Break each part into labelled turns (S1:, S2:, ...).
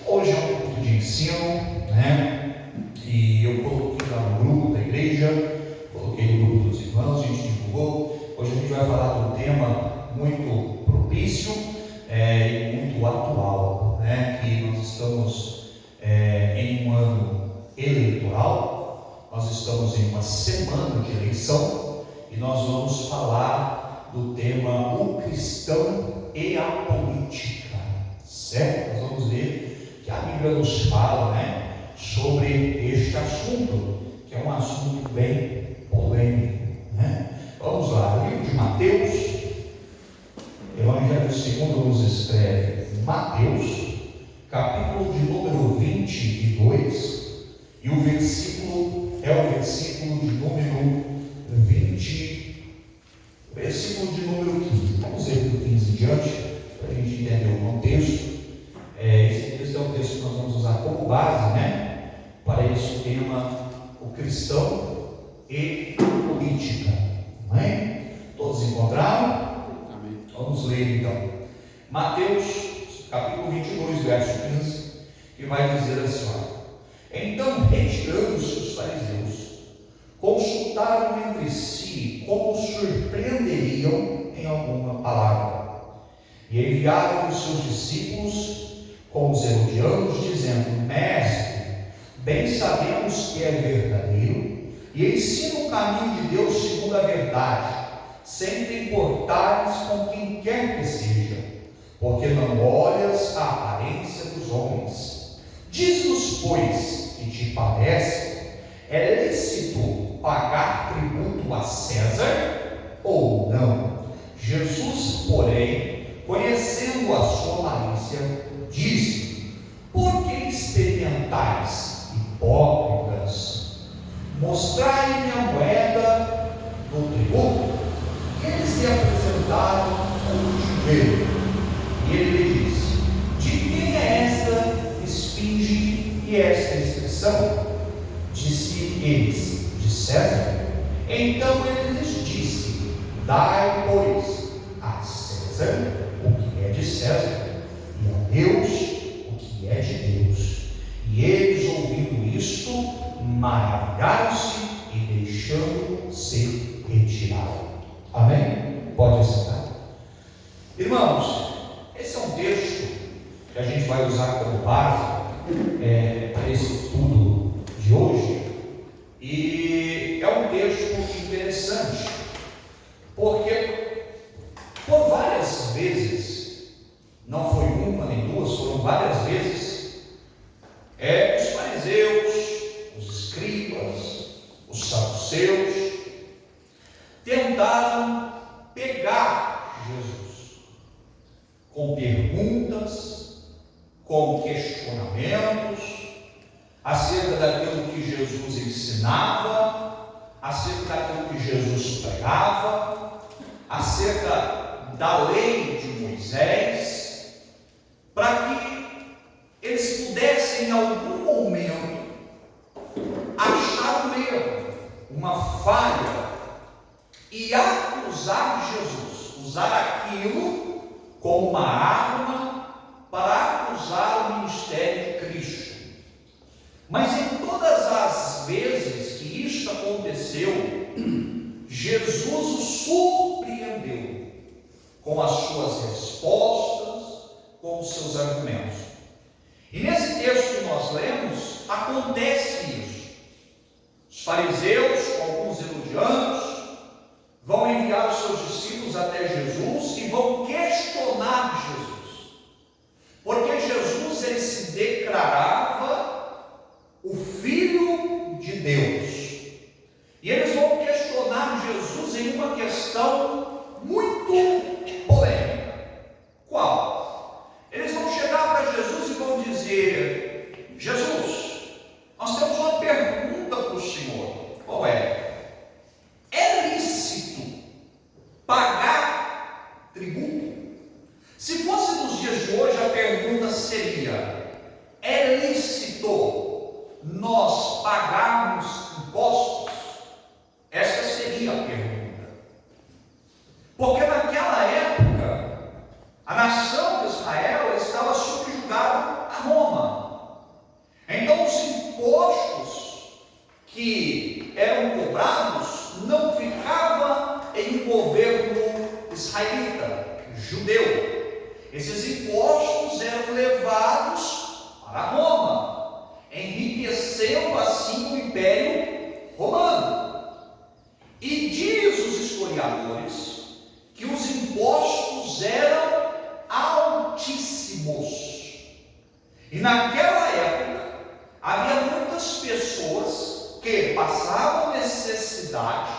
S1: Hoje é um culto de ensino, né? E eu coloquei lá no grupo da igreja, coloquei no grupo dos irmãos, a gente divulgou. Hoje a gente vai falar de um tema muito propício e muito atual, né? Que nós estamos em um ano eleitoral, nós estamos em uma semana de eleição e nós vamos falar do tema o cristão e a política, certo? Nós vamos ver que a Bíblia nos fala, né, sobre este assunto, que é um assunto bem polêmico, né? Vamos lá, o livro de Mateus, Evangelho segundo nos escreve Mateus, capítulo de número 22, e o versículo é o versículo de número 20, versículo de número 15. Vamos ver do 15 em diante, para a gente entender o contexto. Esse texto é um texto que nós vamos usar como base, né, para esse tema, o cristão e a política. Amém? Todos encontraram?
S2: Amém. Vamos
S1: ler então. Mateus, capítulo 22, verso 15, que vai dizer assim: então, retirando-se os fariseus, consultaram entre si como surpreenderiam em alguma palavra, e enviaram os seus discípulos com os herodianos, dizendo: Mestre, bem sabemos que é verdadeiro e ensina o caminho de Deus segundo a verdade, sem te importares com quem quer que seja, porque não olhas a aparência dos homens. Diz-nos, pois, que te parece, é lícito pagar tributo a César ou não? Jesus, porém, conhecendo a sua malícia, disse: por que experimentais, hipócritas? Mostrai-me a moeda do tributo. E eles lhe apresentaram o dinheiro. E ele lhe disse: de quem é esta esfinge e esta inscrição? Disse eles: de César. Então ele lhes disse: dai, pois, a César o que é de César, e a Deus o que é de Deus. E eles, ouvindo isto, maravilharam-se e deixando-se retiraram. Amém? Pode sentar. Irmãos, esse é um texto que a gente vai usar como base para esse estudo de hoje, e é um texto interessante, porque por várias vezes, não foi uma nem duas, foram várias vezes, os fariseus, os escribas, os saduceus tentaram pegar Jesus com perguntas, com questionamentos acerca daquilo que Jesus ensinava, acerca daquilo que Jesus pregava, acerca da lei de Moisés, para que eles pudessem em algum momento achar um erro, uma falha, e acusar Jesus, usar aquilo como uma arma para acusar o ministério de Cristo. Mas em todas as vezes que isto aconteceu, Jesus o surpreendeu com as suas respostas, com os seus argumentos. E nesse texto que nós lemos, acontece isso. Os fariseus, alguns herodianos, vão enviar os seus discípulos até Jesus e vão questionar Jesus, porque Jesus, ele se declarava o Filho de Deus, e eles vão questionar Jesus em uma questão muito polêmica. Qual? Eles vão chegar para Jesus e vão dizer: Jesus, nós temos uma pergunta para o Senhor. Qual é? É lícito pagar tributo? Se fosse nos dias de hoje, a pergunta seria: é lícito nós pagarmos impostos? Essa seria a pergunta. Porque naquela época, a nação de Israel estava subjugada a Roma. Esses impostos eram levados para Roma, enriquecendo assim o Império Romano. E diz os historiadores que os impostos eram altíssimos. E naquela época havia muitas pessoas que passavam necessidade,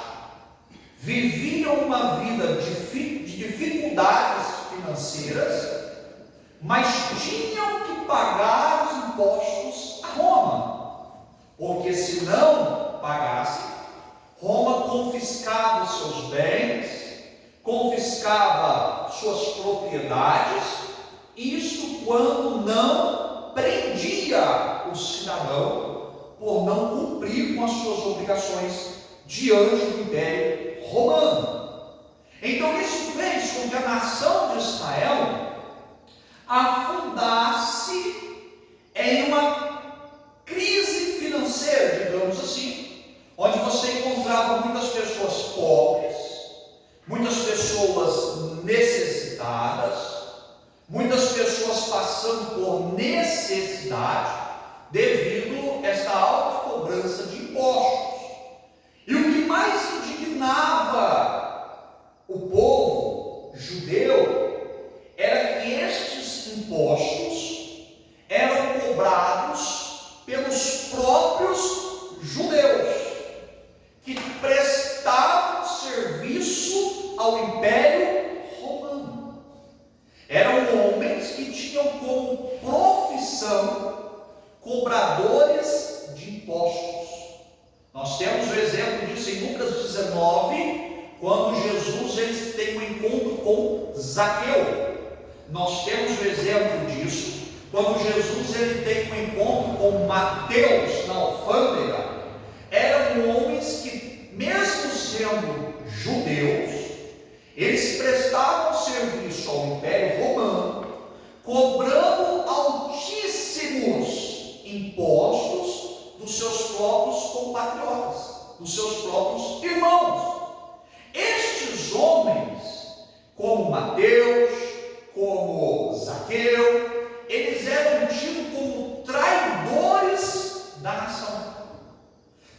S1: viviam uma vida de dificuldades financeiras, mas tinham que pagar os impostos a Roma, porque se não pagassem, Roma confiscava os seus bens, confiscava suas propriedades, isto quando não prendia o cidadão por não cumprir com as suas obrigações diante do Império Romano. Então isso fez com que a nação de Israel afundasse em uma crise financeira, digamos assim, onde você encontrava muitas pessoas pobres, muitas pessoas necessitadas, muitas pessoas passando por necessidade devido a esta alta cobrança de impostos. E o que mais indignava o povo judeu era que estes impostos eram cobrados pelos próprios judeus, que prestavam serviço ao Império Romano. Eram homens que tinham como profissão cobradores de impostos. Nós temos o exemplo disso em Lucas 19, quando Jesus ele tem um encontro com Zaqueu. Nós temos o exemplo disso quando Jesus ele tem um encontro com Mateus na alfândega. Eram homens que, mesmo sendo judeus, eles prestavam serviço ao Império Romano, cobrando altíssimos impostos dos seus próprios compatriotas, dos seus próprios irmãos. Estes homens, como Mateus, como Zaqueu, eles eram tidos como traidores da nação,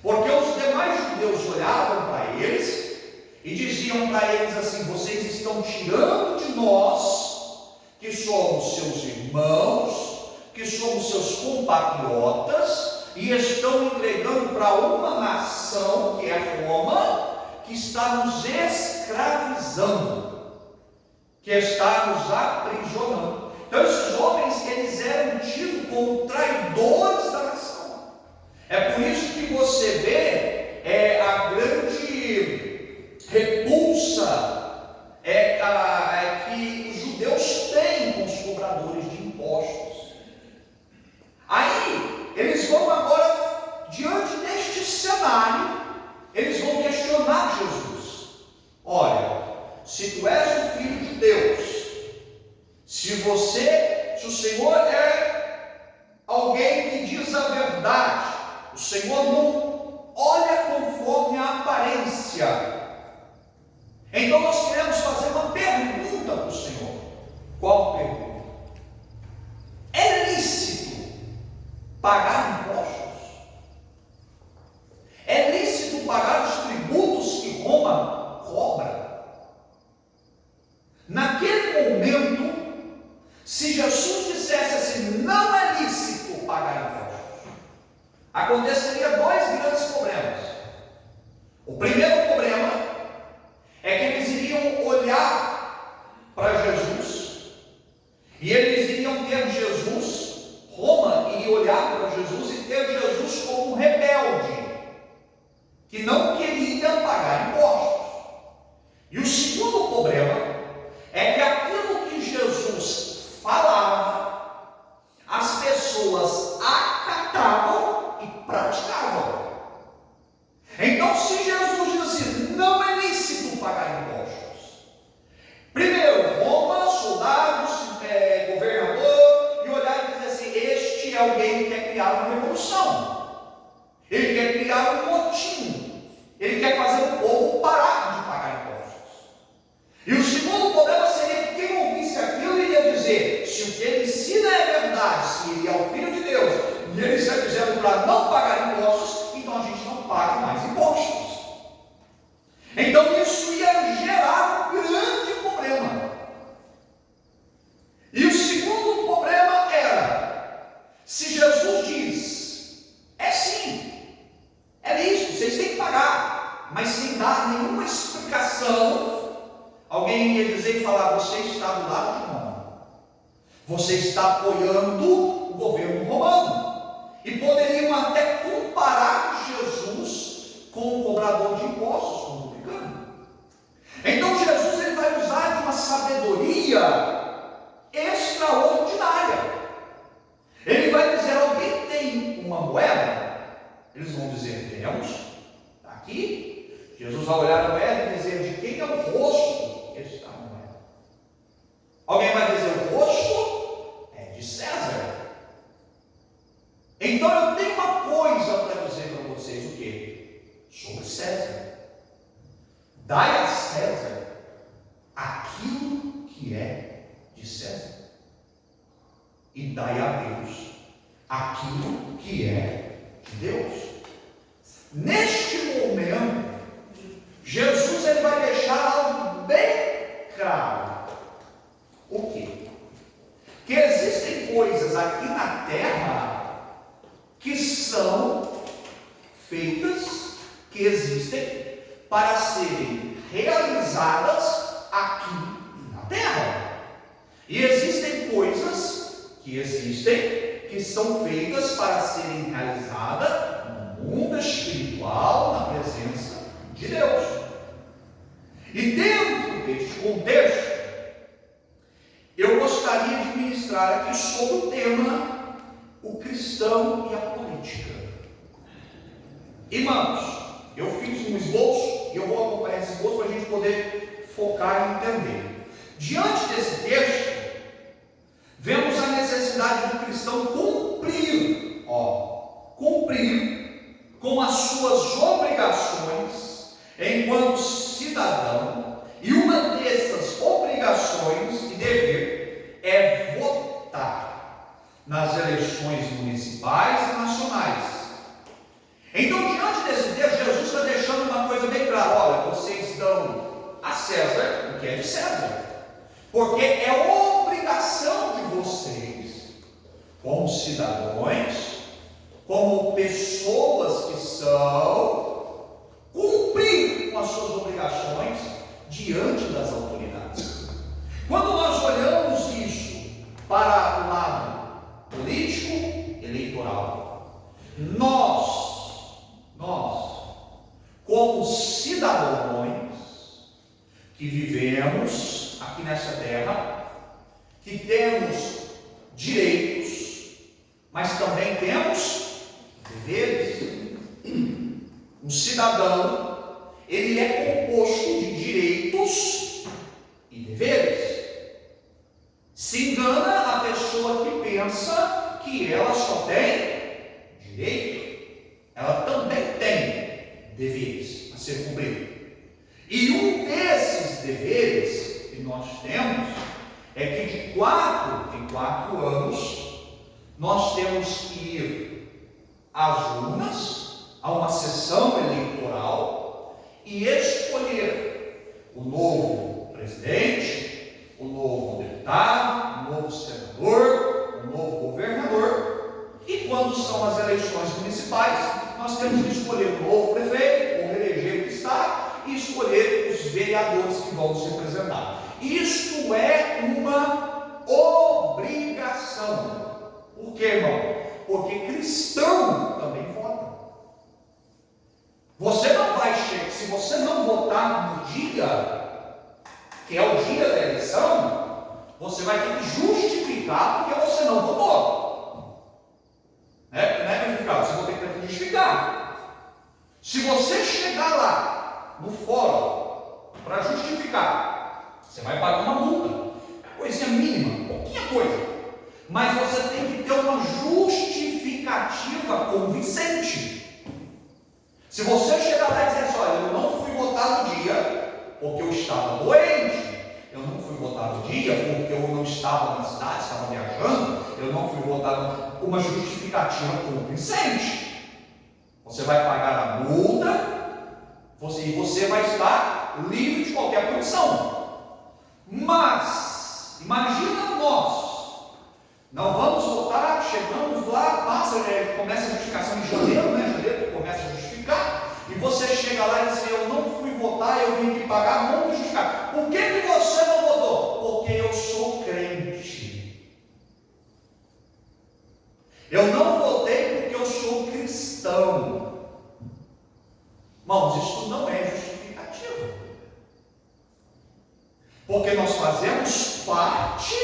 S1: porque os demais judeus olhavam para eles e diziam para eles assim: vocês estão tirando de nós, que somos seus irmãos, que somos seus compatriotas, e estão entregando para uma nação, que é Roma, que está nos escravizando, que está nos aprisionando. Então esses homens, eles eram tidos como traidores da nação. É por isso que você vê a grande repulsa que os judeus têm com os cobradores de impostos. Aí, eles vão agora, diante deste cenário, eles vão questionar Jesus. Olha, se tu és o Filho de Deus, se o Senhor é alguém que diz a verdade, o Senhor não olha conforme a aparência. Então nós queremos fazer uma pergunta para o Senhor. Qual pergunta? É lícito pagar impostos? É lícito pagar os tributos que Roma cobra? Naquele momento, se Jesus dissesse assim: não é lícito pagar impostos, aconteceria dois grandes problemas. O primeiro problema é que eles iriam olhar para Jesus e eles iriam ter Jesus, Roma iria olhar para Jesus e ter Jesus como um rebelde, que não queria pagar impostos. E o segundo problema é que aquilo que Jesus falava, as pessoas acatavam e praticavam. Então, se Jesus diz assim: não é lícito pagar impostos, primeiro, Roma, soldados, governador, e olhar e dizer assim: este é alguém que quer criar uma revolução, ele quer criar um motim, ele quer fazer o povo parar de pagar impostos. E o segundo problema seria que quem ouvisse aquilo iria dizer: que ele ensina é verdade, se ele é o Filho de Deus, e ele está dizendo para não pagar impostos, então a gente não paga mais impostos. Então isso ia gerar um grande problema. E o segundo problema era, se Jesus diz, é sim, é isso, vocês têm que pagar, mas sem dar nenhuma explicação, alguém ia dizer e falar, você está do lado de Roma, você está apoiando o governo romano, e poderiam até comparar Jesus com o cobrador de impostos, com o publicano. Então Jesus ele vai usar de uma sabedoria extraordinária. Ele vai dizer, alguém tem uma moeda? Eles vão dizer, temos, está aqui. Jesus vai olhar a moeda e dizer, de quem é o rosto que está a moeda? Alguém vai dizer, o rosto é de César. Então eu tenho uma coisa para dizer para vocês, o quê? Sobre César. Dai a César aquilo que é de César, e dai a Deus aquilo que é de Deus. Neste momento, Jesus ele vai deixar algo bem claro. O quê? Que existem coisas aqui na terra que são feitas, que existem para serem realizadas aqui na terra. E existem coisas que são feitas para serem realizadas no mundo espiritual, na presença de Deus. E dentro deste contexto, eu gostaria de ministrar aqui sobre o tema o cristão e a política. Irmãos, eu fiz um esboço e eu vou acompanhar esse esboço para a gente poder focar e entender. Diante desse texto, vemos a necessidade do cristão cumprir com as suas obrigações enquanto cidadão, e uma dessas obrigações e dever é votar nas eleições municipais e nacionais. Então, diante desse texto, Jesus está deixando uma coisa bem clara: olha, vocês dão a César o que é de César, porque é obrigação de vocês, como cidadãos, como pessoas que são, cumprir com as suas obrigações diante das autoridades. Quando nós olhamos isso para o lado político, eleitoral, nós, como cidadãos que vivemos aqui nessa terra, que temos direitos, mas também temos deveres. Um cidadão, ele é composto de direitos e deveres. Se engana a pessoa que pensa que ela só tem direito, ela também tem deveres a ser cumprido. E um desses deveres que nós temos é que de 4 em 4 anos nós temos que ir às urnas, a uma sessão eleitoral, e escolher o novo presidente, o novo deputado, o novo senador, o novo governador. E quando são as eleições municipais, nós temos que escolher o novo prefeito, ou eleger o que está, e escolher os vereadores que vão se representar. Isto é uma obrigação. Por quê, irmão? Porque cristão também vota. Você não vai chegar, se você não votar no dia, que é o dia da eleição, você vai ter que justificar porque você não votou. Não é justificar, você vai ter que justificar. Se você chegar lá no fórum para justificar, você vai pagar uma multa, coisinha mínima, pouquinha coisa, mas você tem que ter uma justificativa convincente. Se você chegar lá e dizer assim, olha, eu não fui votar no dia porque eu estava doente, eu não fui votar no dia porque eu não estava na cidade, estava viajando, eu não fui votar, uma justificativa convincente. Você vai pagar a multa, você vai estar livre de qualquer punição. Mas, imagina nós, não vamos votar, chegamos lá, começa a justificação em janeiro, né? Janeiro começa a justificar, e você chega lá e diz: eu não fui votar, eu vim aqui pagar a multa e justificar. Por que você não votou? Porque eu sou crente. Eu não votei porque eu sou cristão. Irmãos, isso não é justificativo. Porque nós fazemos parte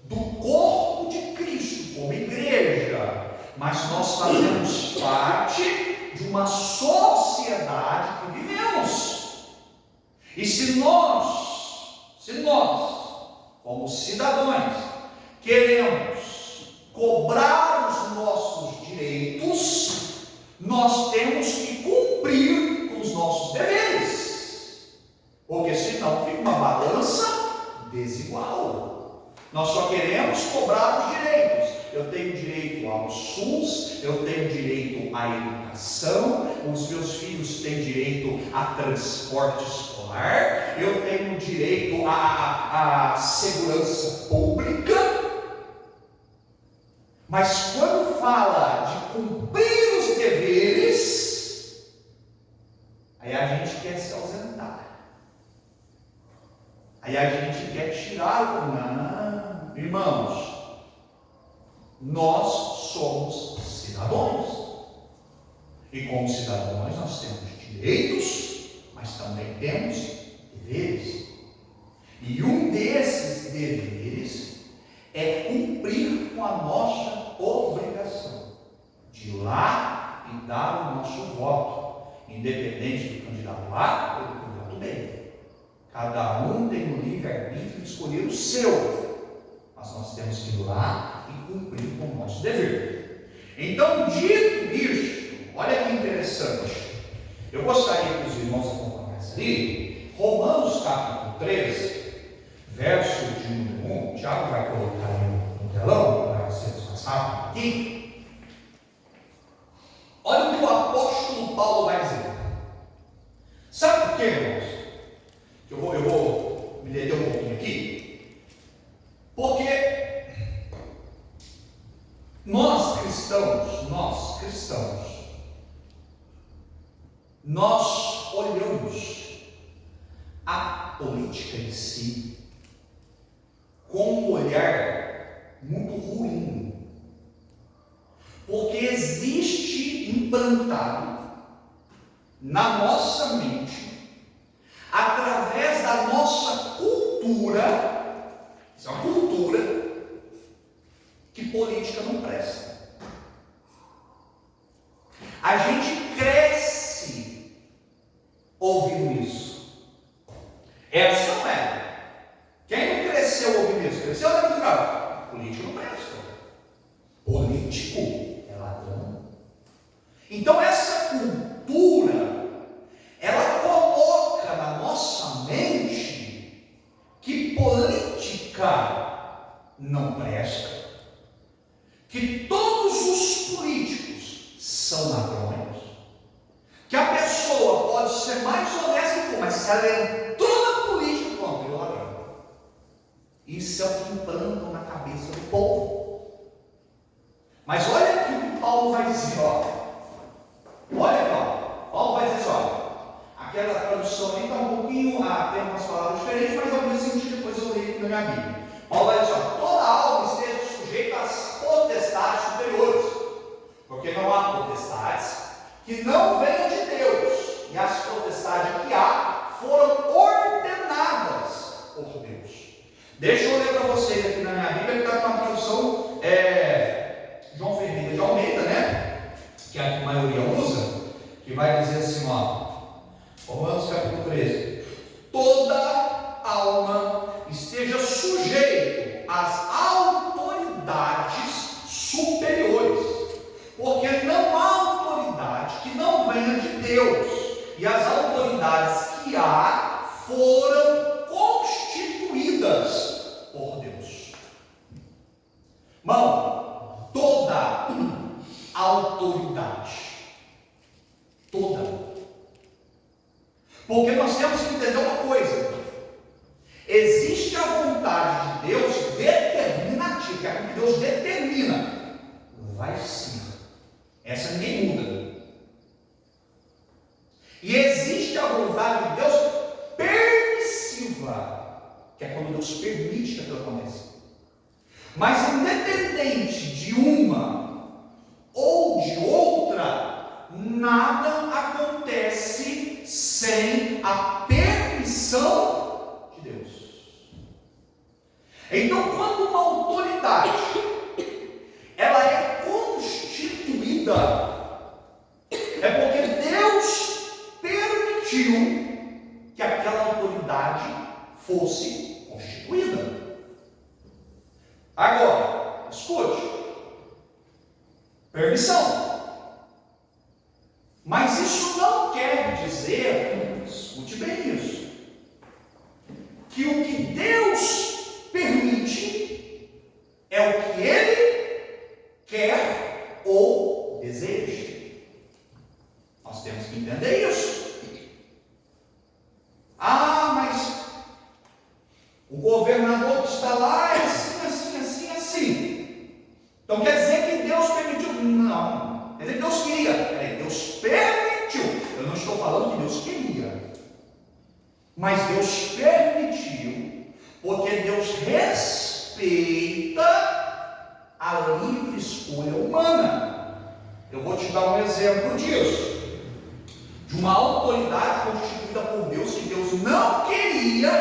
S1: do corpo de Cristo, como igreja. Mas nós fazemos parte de uma sociedade que vivemos. E se nós, como cidadãos, queremos cobrar os nossos direitos, nós temos que cumprir com os nossos deveres, porque senão fica uma balança desigual. Nós só queremos cobrar os direitos. Eu tenho direito ao SUS, eu tenho direito à educação, os meus filhos têm direito a transporte escolar, eu tenho direito à segurança pública. Mas quando fala de cumprir os deveres, aí a gente quer se ausentar. Aí a gente quer tirar o não, irmãos. Nós somos cidadãos. E como cidadãos nós temos direitos, mas também temos deveres. E um desses deveres é cumprir com a nossa obrigação de ir lá e dar o nosso voto, independente do candidato A ou do candidato B. Cada um tem o livre-arbítrio de escolher o seu, mas nós temos que ir lá e cumprir com o nosso dever. Então, dito isso, olha que interessante, eu gostaria que os irmãos acompanhassem ali, Romanos capítulo 13, verso de número 1, Tiago vai colocar aí no telão, para sermos mais rápido aqui. Olha o que o apóstolo Paulo vai dizer. Sabe por quê, irmãos? Eu vou me deter um pouquinho aqui, porque nós cristãos, nós olhamos a política em si com um olhar muito ruim, porque existe implantado na nossa mente, através da nossa cultura, isso é uma cultura, que política não presta. A gente cresce ouvindo isso. Essa não é. Quem não cresceu ouvindo isso? Cresceu ouvindo isso? Político não presta. Político é ladrão. Então essa cultura, ela coloca na nossa mente que política não presta, que todos os políticos são ladrões, que a pessoa pode ser mais honesta que for, mas se ela entrou na política, pronto, virou ladrão. Isso é o que implantam na cabeça do povo. Mas olha aqui o que Paulo vai dizer, olha, Paulo vai dizer, aquela tradução aí está um pouquinho, tem umas palavras diferentes, mas ao mesmo sentido, depois eu leio aqui na minha Bíblia. Paulo vai dizer, toda alma esteja sujeita às potestades superiores, porque não há potestades que não venham de Deus, e as potestades que há foram ordenadas por Deus. Deixa eu ler para vocês aqui na minha Bíblia, que está com a tradução João Ferreira de Almeida, né? Que é a que a maioria usa, que vai dizer assim, Romanos capítulo 13: toda alma esteja sujeita às autoridades superiores, porque não há autoridade que não venha de Deus, e as autoridades que há foram constituídas por Deus. toda a autoridade. Toda. Porque nós temos que entender uma coisa. Existe a vontade de Deus determinativa, que é aquilo que Deus determina. Vai ser. Essa ninguém muda. E existe a vontade de Deus permissiva, que é quando Deus permite que aquilo aconteça. Mas independente de uma ou de outra, nada acontece sem a permissão de Deus. Então, quando uma autoridade ela é constituída, é porque Deus permitiu que aquela autoridade fosse constituída. Agora, escute, permissão. Mas isso não quer dizer, escute bem isso, que o que Deus permite é o que Ele quer ou deseja. Nós temos que entender isso. Ah, mas o governador que está lá é assim, assim, assim, assim. Então quer dizer que Deus permitiu? Não. Quer dizer que Deus queria. Deus permitiu. Eu não estou falando que Deus queria. Mas Deus permitiu, porque Deus respeita a livre escolha humana. Eu vou te dar um exemplo disso. De uma autoridade constituída por Deus, que Deus não queria,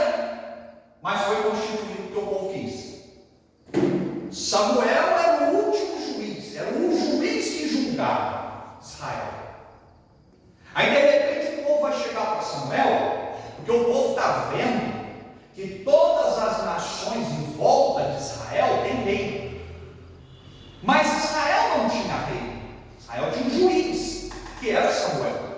S1: mas foi constituído porque o povo quis. Samuel era o último juiz, era o juiz que julgava Israel. Aí de repente o povo vai chegar para Samuel, porque o povo está vendo que todas as nações em volta de Israel têm rei. Mas Israel não tinha rei. Israel tinha um juiz, que era Samuel.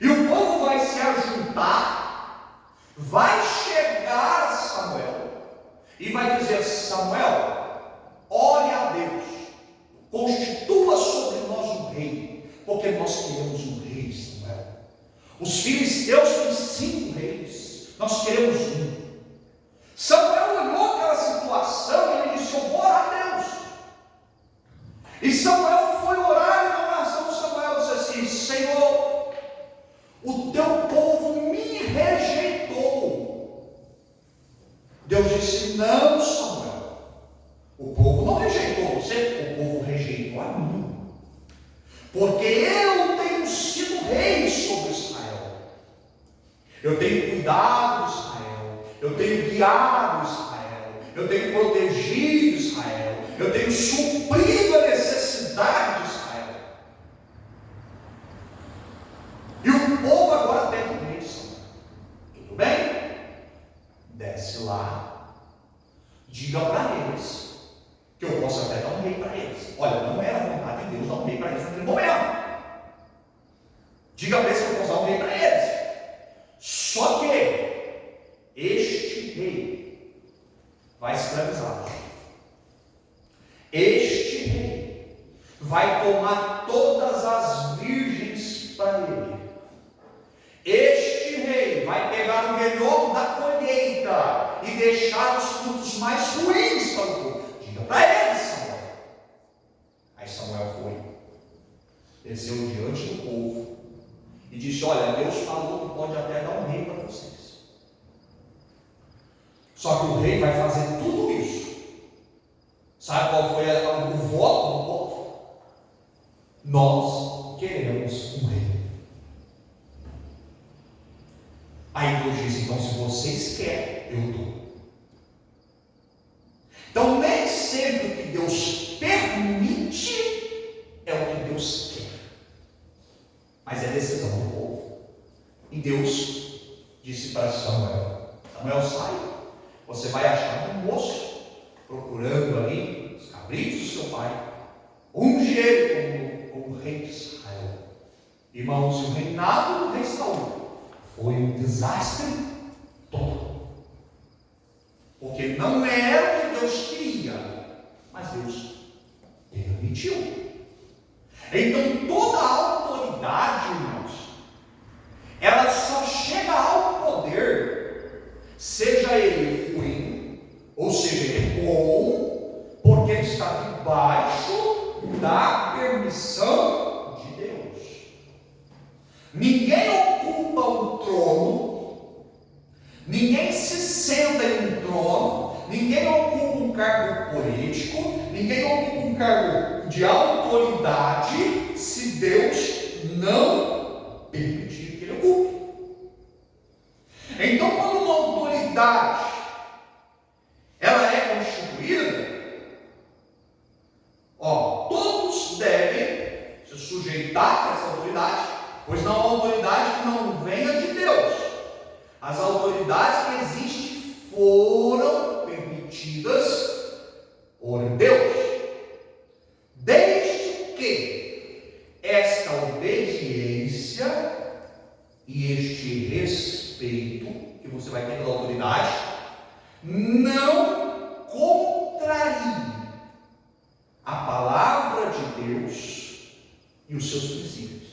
S1: E o povo vai se ajuntar, vai chegar a Samuel e vai dizer: Samuel, ore a Deus, constitua sobre nós um rei, porque nós queremos um rei, Samuel. Os filisteus têm 5 reis, nós queremos um. Samuel olhou aquela situação e ele disse: eu vou orar a Deus. E Samuel foi orar, e na oração Samuel disse assim: Senhor, o teu povo me rejeitou. Deus disse: não, Samuel, o povo não rejeitou você, o povo rejeitou a mim, porque eu tenho sido rei sobre Israel. Eu tenho cuidado de Israel, eu tenho guiado Israel, eu tenho protegido Israel, eu tenho suprido a necessidade de Israel. E o povo agora pede um rei. Tudo bem? Desce lá, diga para eles que eu posso até dar um rei para eles. Olha, não era a vontade de Deus dar um rei para eles naquele momento. Diga para eles que eu posso dar um rei para eles. Só que este rei vai escravizá-los. Este rei vai tomar todas as virgens para ele. Este rei vai pegar o melhor da colheita e deixar os frutos mais ruins para o povo. Diga para ele, Samuel. Aí Samuel foi, desceu diante do povo e disse: olha, Deus falou que pode até dar um rei para vocês. Só que o rei vai fazer tudo isso. Sabe qual foi o voto do povo? Nós queremos um rei. Aí Deus diz: então, se vocês querem, eu dou. Então, nem sempre o que Deus permite é o que Deus quer, mas é decisão do povo. E Deus disse para Samuel: Samuel, sai, você vai achar um moço procurando ali os cabritos do seu pai, unge ele como rei de Israel. Irmãos, o reinado do rei Saul foi um desastre todo, porque não era o que Deus queria, mas Deus permitiu. Então toda a autoridade, irmãos, ela só chega ao poder, seja ele ruim, ou seja ele bom, porque ele está debaixo da permissão de Deus. Ninguém ocupa um trono, ninguém se senta em um trono, ninguém ocupa um cargo político, ninguém ocupa um cargo de autoridade, se Deus não permitir que ele ocupe. Então, quando uma autoridade ela é constituída, todos devem se sujeitar a essa autoridade, pois não há autoridade que não venha de Deus. As autoridades que existem foram permitidas por Deus, desde que esta obediência e este respeito que você vai ter pela autoridade não contrarie a palavra de Deus e os seus princípios.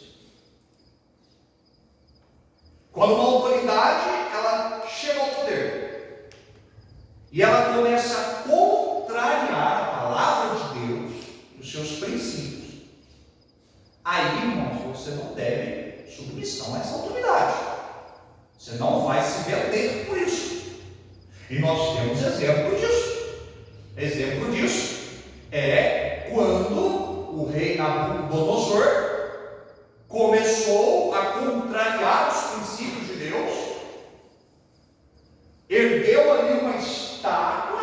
S1: Quando uma autoridade ela chega ao poder e ela começa a contrariar a palavra de Deus e os seus princípios, aí, irmãos, você não deve submissão a essa autoridade. Você não vai se vender por isso. E nós temos exemplo disso. Exemplo disso é quando o rei Nabucodonosor começou a contrariar os princípios de Deus, ergueu ali uma estátua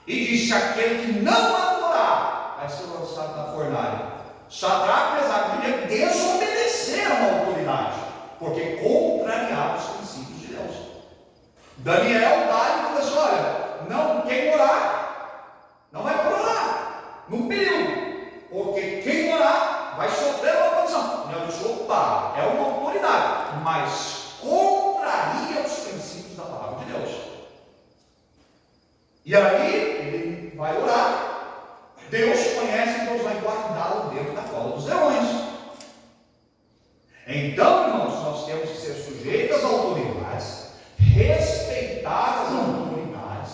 S1: e disse: aquele que não adorar vai ser lançado na fornalha. Sadraque, Mesaque e Abednego desobedeceram à autoridade, porque contrariaram os princípios de Deus. Daniel dá e falou assim: olha, não, quem orar não vai orar no período, porque quem orar vai sofrer uma punição. Daniel disse: opa, é uma autoridade, mas contraria os princípios da palavra de Deus. E aí ele vai orar. Deus conhece, Deus vai guardá-lo dentro da cova dos leões. Então, irmãos, nós temos que ser sujeitos às autoridades, respeitar as autoridades,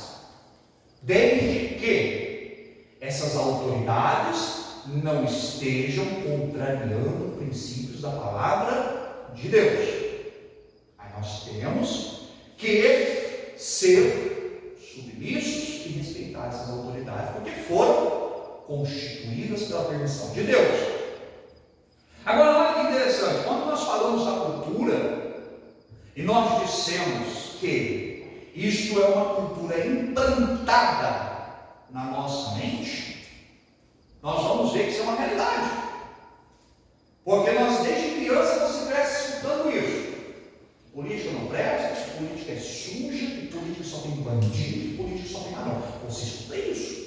S1: desde que essas autoridades não estejam contrariando princípios da palavra de Deus. Aí nós temos que ser submissos e respeitar essas autoridades, porque foram constituídas pela permissão de Deus. Agora, olha que interessante, quando nós falamos da cultura, e nós dissemos que isto é uma cultura implantada na nossa mente, nós vamos ver que isso é uma realidade. Porque nós, desde criança, você cresce escutando isso. Política não presta, política é suja, que política só tem bandido, que política só tem ladrão. Você escuta isso.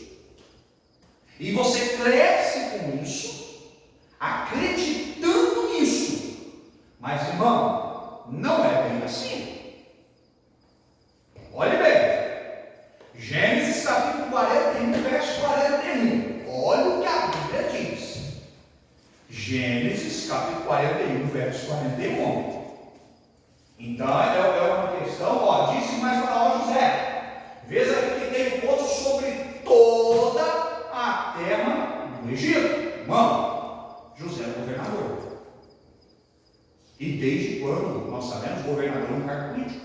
S1: E você cresce com isso, acreditando nisso. Mas, irmão, não é bem assim. Olhe bem, Gênesis capítulo 41, verso 41. Olha o que a Bíblia diz. Gênesis capítulo 41, verso 41. Então, é uma questão, disse mais para José: vês aqui que tem posto sobre toda a terra do Egito. Irmão, José era governador. E desde quando nós sabemos governador é um cargo político?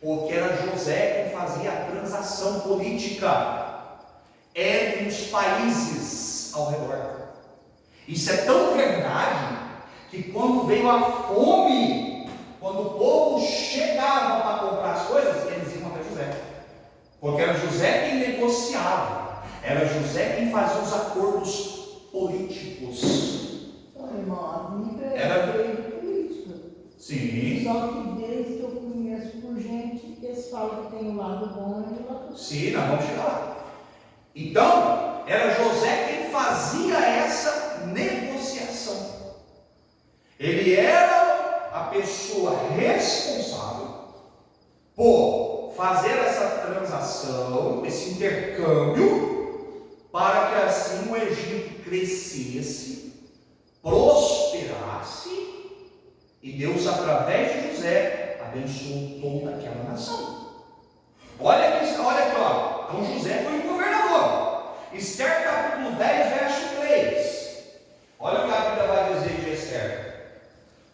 S1: Porque era José quem fazia a transação política entre os países ao redor. Isso é tão verdade que quando veio a fome, quando o povo chegava para comprar as coisas, eles iam até José. Porque era José quem negociava, era José quem fazia os acordos políticos.
S2: Irmão, a Bíblia
S1: Era
S2: política.
S1: Sim.
S2: Só que desde que eu conheço por gente, eles falam que tem o lado bom e o lado ruim.
S1: Sim, nós vamos chegar lá. Então, era José quem fazia essa negociação. Ele era a pessoa responsável por fazer essa transação, esse intercâmbio, para que assim o Egito crescesse, prosperasse, e Deus, através de José, abençoou toda aquela nação. Olha aqui, ó. Então José foi um governador. Esther capítulo 10, verso 3. Olha o que a Bíblia vai dizer de Esther.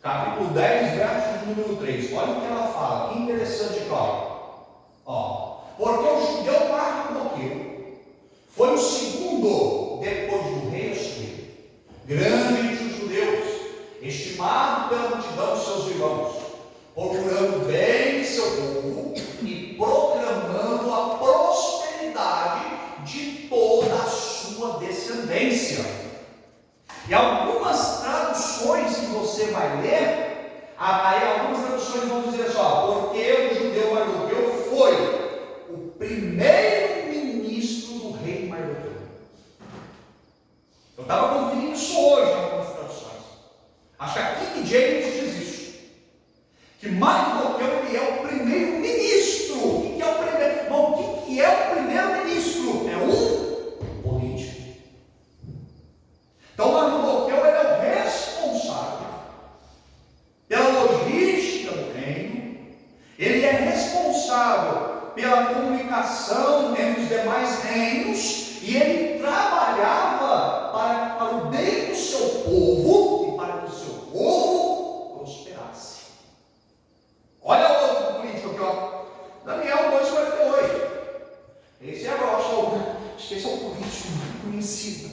S1: Capítulo 10, verso número 3. Olha o que ela fala. Que interessante, ó. Porque o judeu Mardoqueu foi o segundo depois do rei Assuero, grande entre os judeus, estimado pela multidão de seus irmãos, procurando bem seu povo e proclamando a prosperidade de toda a sua descendência. E algumas traduções que você vai ler, aí algumas traduções vão dizer assim, porque o judeu Mardoqueu foi o primeiro ministro do rei Mardoqueu. Eu estava conferindo isso hoje em algumas traduções. Acho que a King James diz isso. Que Mardoqueu ele é o primeiro ministro. O que é o primeiro? Bom, o que é o primeiro ministro? É um político. Então Mardoqueu ele é o responsável pela logística do reino. Ele é responsável pela comunicação entre os demais reinos, e ele trabalhava para o bem do seu povo e para que o seu povo prosperasse. Olha outro político aqui, ó. Daniel 2,48. Esse é o político muito conhecido.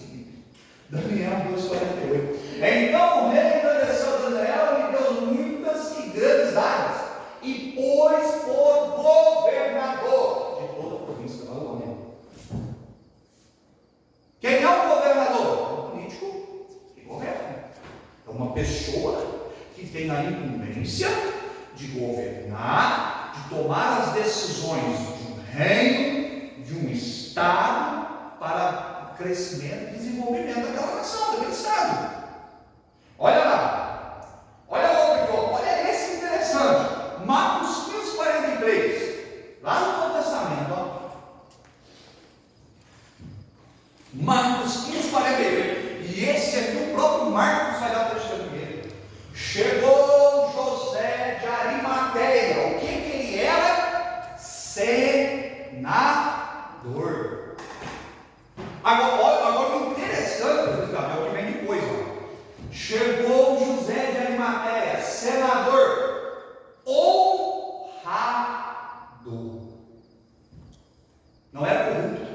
S1: Daniel 2,48. Então o rei agradeceu a Daniel e deu muitas e grandes dádivas, e pôs por governador de toda a província da Babilônia. Quem é o governador? É um político que governa. É uma pessoa que tem a incumbência de governar, de tomar as decisões de um reino, de um estado, para o crescimento e desenvolvimento daquela nação, daquele estado. Olha lá. Olha outro aqui, ó. Olha esse interessante. Marcos 15:43, lá no Novo Testamento, ó. Marcos 15:43, e esse aqui o próprio Marcos vai dar testemunho. Chegou José de Arimateia. O que ele era? Senador. Agora o interessante, é o que vem depois, ó. Chegou José de Arimateia, senador, honrado. Não era corrupto,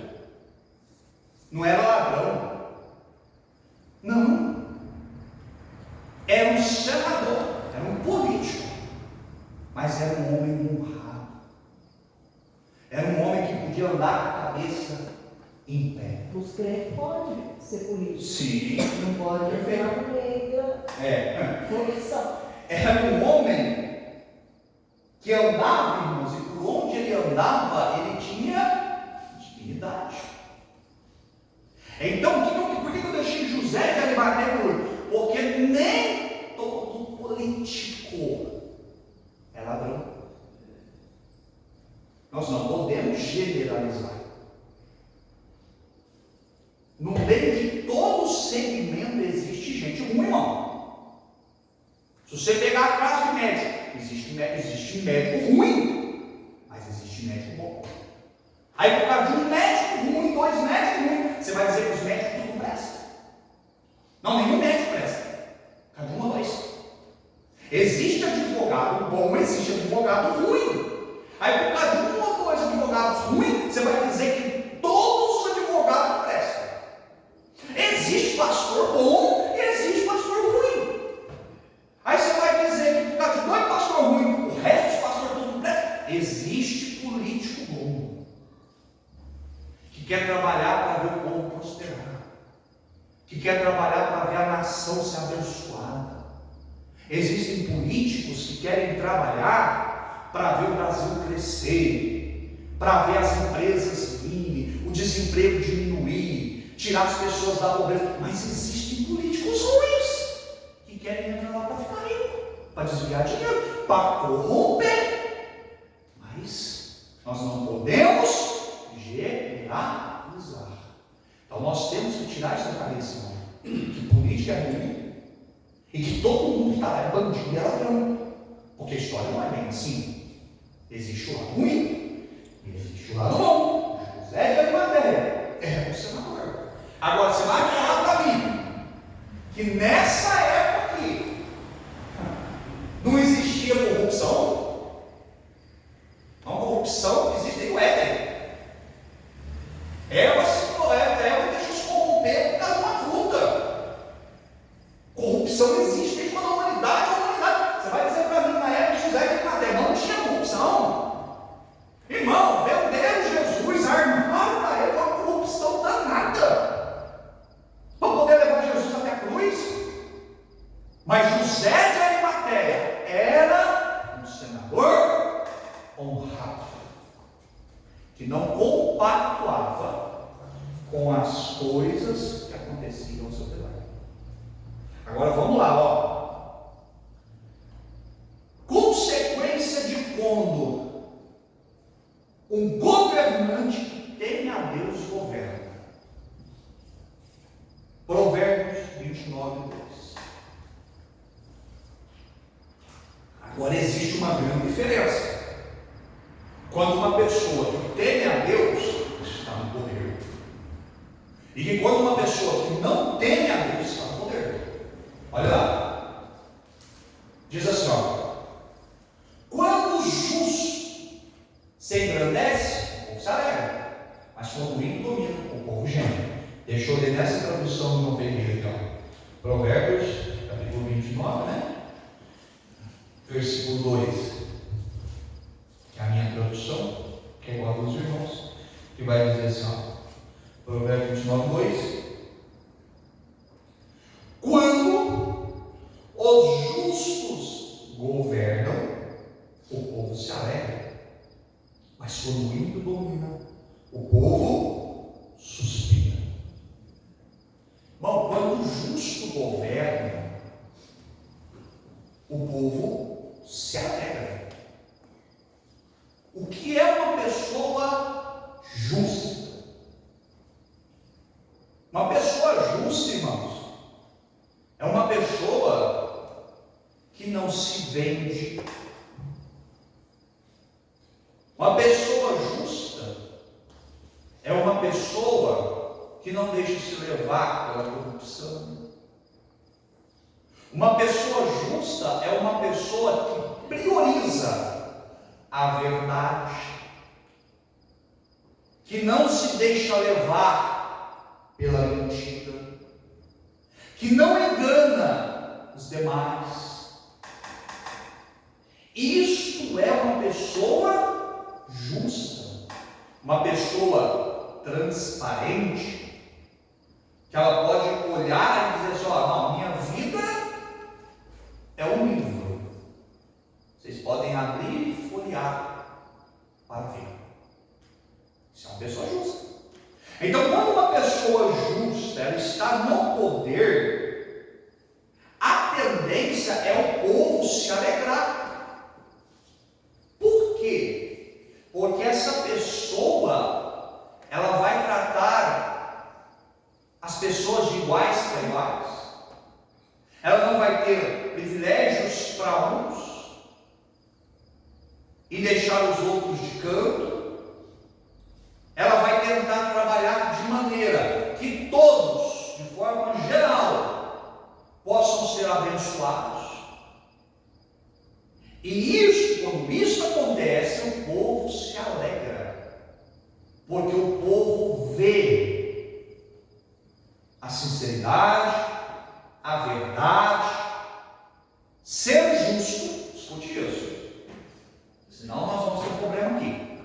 S1: não era ladrão, não, era um senador, era um político, mas era um homem honrado, era um homem que podia andar com a cabeça em pé.
S2: Os crentes podem ser políticos.
S1: Sim.
S2: Não pode ter a leiga. Corrupção.
S1: Era um homem que andava, irmãos, e por onde ele andava, ele tinha dignidade. Então, por que eu deixei José de Arimateia? Porque nem todo político é ladrão. Nós não podemos generalizar. No meio de todo segmento existe gente ruim, irmão. Se você pegar a classe de médico, existe médico ruim, mas existe médico bom. Aí por causa de um médico ruim, dois médicos ruins, você vai dizer que os médicos tudo presta? Não, nenhum médico presta. Cada um ou dois. Existe advogado bom, existe advogado ruim. Aí por causa de um ou dois advogados ruins, você vai dizer que todos os advogados prestam. Existe pastor bom e existe pastor ruim. Aí você vai dizer que por causa de dois pastores ruins, o resto dos pastores tudo presta. Existe político bom que quer trabalhar para ver o povo prosperar, que quer trabalhar para ver a nação ser abençoada. Existem políticos que querem trabalhar para ver o Brasil crescer, para ver as empresas virem, o desemprego diminuir, tirar as pessoas da pobreza. Mas existem políticos ruins que querem entrar lá para ficar rico, para desviar dinheiro, para corromper. Mas nós não podemos generalizar. Então nós temos que tirar isso da cabeça, irmão. que política é ruim e que todo mundo que está lá é bandido e é ladrão. Porque a história não é bem assim. Existe o lado ruim e existe o lado bom. José de Arimateia era o senador. Agora você vai falar para mim que nessa época aqui não existia corrupção? Uma corrupção existe no Éden. Eva deixa se corromper por causa de uma fruta. Corrupção existe desde quando a humanidade. Você vai dizer para mim, na época de José de Arimateia não tinha corrupção? Irmão, venderam Jesus, armaram para Eva uma corrupção danada para poder levar Jesus até a cruz. Mas José de Arimateia era um senador honrado, que não compactuava com as coisas que aconteciam ao seu redor. Agora vamos lá, ó. Consequência de quando um governante que teme a Deus governa. Provérbios 29, 2. Agora existe uma grande diferença. Quando uma pessoa que teme a Deus está no poder, e que quando uma pessoa que não teme a Deus está no poder. Olha lá, diz assim, ó: quando o justo se engrandece, o povo se alegra, mas quando o ímpio domina, o povo geme. Deixa eu ler nessa tradução de uma Ferreira, então. Provérbios, capítulo 29, né? Versículo 2, que é a minha tradução, que é igual a dos irmãos, que vai dizer assim, ó, Provérbios 29, 2: quando os justos governam, o povo se alegra, mas quando o ímpio domina, o povo suspira. Bom, quando o justo governa, o povo se alegra. O que é uma pessoa justa? Uma pessoa justa, irmãos, é uma pessoa que não se vende. Uma pessoa justa é uma pessoa que não deixa se levar pela corrupção. Uma pessoa justa é uma pessoa que prioriza a verdade, que não se deixa levar pela mentira, que não engana os demais. Isto é uma pessoa justa, uma pessoa transparente, que ela pode olhar e dizer assim, ó, não, minha vida é um livro, vocês podem abrir e folhear para ver. Isso é uma pessoa justa. Então, quando uma pessoa justa ela está no poder, a tendência é o povo se alegrar. Por quê? Porque essa pessoa ela vai tratar as pessoas de iguais para iguais. Ela não vai ter privilégios para uns e deixar os outros de canto. Ela vai tentar trabalhar de maneira que todos, de forma geral, possam ser abençoados. E isso, quando isso acontece, o povo se alegra, porque o povo vê a sinceridade, a verdade. Ser justo, escute isso, senão nós vamos ter um problema aqui.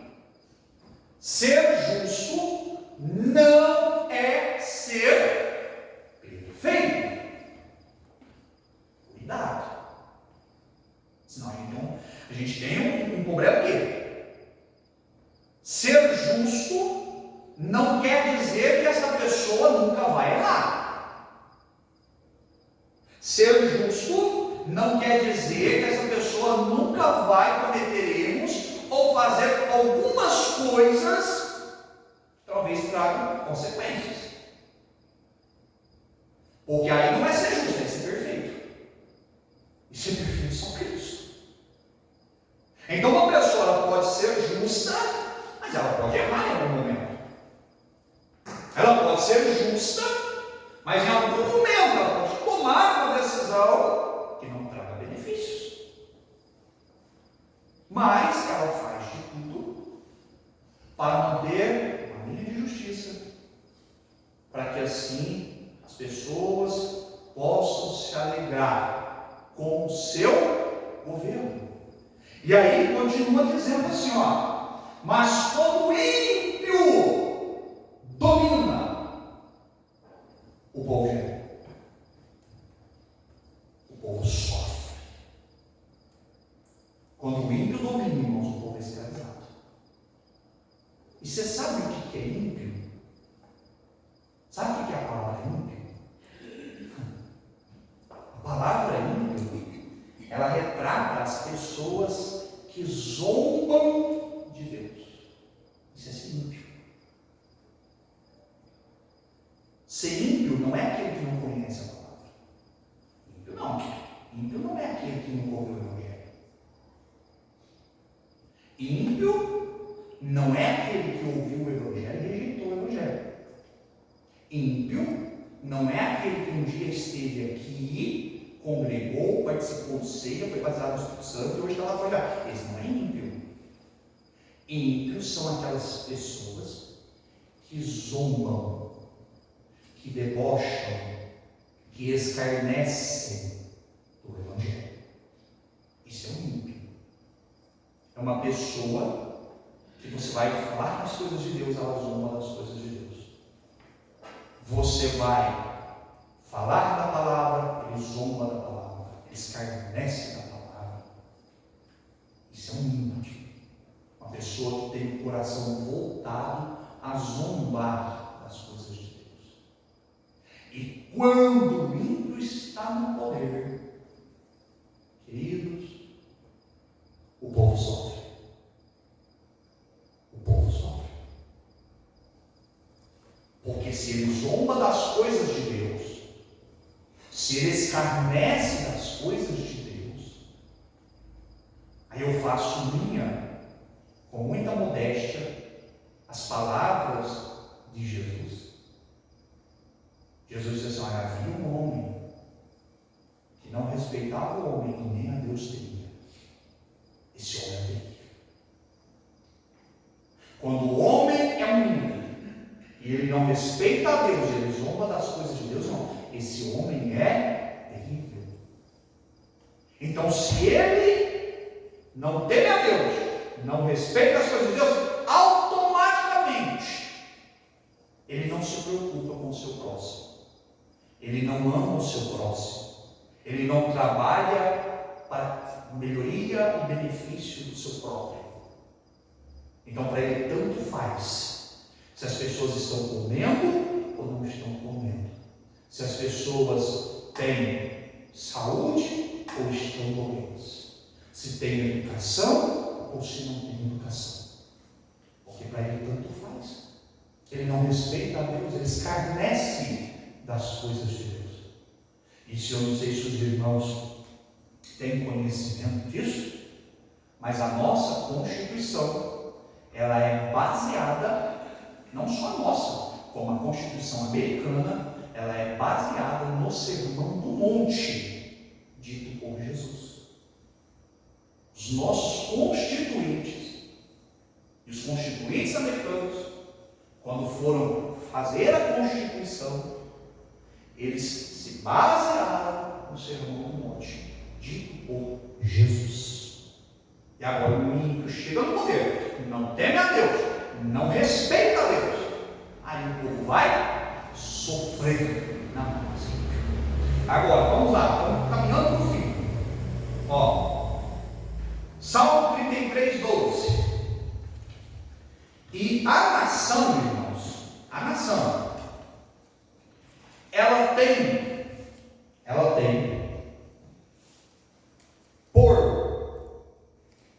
S1: Ser justo não é ser perfeito. Cuidado, senão a gente tem um problema aqui. Ser justo não quer dizer que essa pessoa nunca vai errar. Ser justo não quer dizer que essa pessoa nunca vai cometer erros ou fazer algumas coisas que talvez tragam consequências. Porque aí não é ser justo, é ser perfeito. E ser perfeito só Cristo. Então uma pessoa ela pode ser justa, mas ela pode errar em algum momento. Ela pode ser justa, mas em algum momento ela pode tomar uma decisão que não traga benefícios. Mas ela faz de tudo para manter uma linha de justiça, para que assim as pessoas possam se alegrar com o seu governo. E aí continua dizendo assim, ó, mas quando o ímpio domina, o povo geme. O povo sofre. Quando o ímpio domina, irmãos, o povo é escravizado. E você sabe o que é ímpio? Sabe o que é a palavra ímpio? A palavra ímpio, ela retrata as pessoas que zombam de Deus. Isso é ser ímpio. Ser ímpio não é aquele que não conhece a palavra. Ímpio não. Ímpio não é aquele que não ouve o Evangelho. Ímpio não é aquele que ouviu o Evangelho e rejeitou o Evangelho. Ímpio não é aquele que um dia esteve aqui, congregou, participou de ceia, foi batizado no Espírito Santo e hoje está lá fora. Esse não é ímpio. Ímpios são aquelas pessoas que zombam, que debocham, que escarnecem do Evangelho. Isso é um ímpio. É uma pessoa que você vai falar das coisas de Deus, ela zomba das coisas de Deus. Você vai falar da palavra, ele zomba da palavra, ele escarnece da palavra. Isso é um ímpio. Uma pessoa que tem o coração voltado a zombar das coisas de Deus. E quando o ímpio está no poder, queridos, o povo sofre. O povo sofre. Porque se ele zomba das coisas de Deus, se ele escarnece das coisas de Deus, aí eu faço minha, com muita modéstia, as palavras de Jesus. Jesus disse assim: havia um homem que não respeitava o homem e nem a Deus temia. Esse homem é terrível. Quando o homem é um ímpio e ele não respeita a Deus, ele zomba das coisas de Deus, não. Esse homem é terrível. Então, se ele não teme a Deus, não respeita as coisas de Deus, automaticamente ele não se preocupa com o seu próximo. Ele não ama o seu próximo. Ele não trabalha para melhoria e benefício do seu próprio. Então, para ele, tanto faz se as pessoas estão comendo ou não estão comendo, se as pessoas têm saúde ou estão doentes, se tem educação ou se não tem educação. Porque para ele, tanto faz. Ele não respeita a Deus, ele escarnece das coisas de Deus. Isso eu não sei se os irmãos têm conhecimento disso, mas a nossa Constituição, ela é baseada, não só a nossa, como a Constituição americana, ela é baseada no Sermão do Monte, dito por Jesus. Os nossos constituintes, e os constituintes americanos, quando foram fazer a Constituição, eles se basearam no Sermão do Monte, dito por Jesus. E agora o ímpio chega no poder, não teme a Deus, não respeita a Deus, aí o povo vai sofrer na mão. Agora, vamos lá, estamos caminhando para o fim. Ó, Salmo 33, 12. E a nação, irmãos, a nação, ela tem por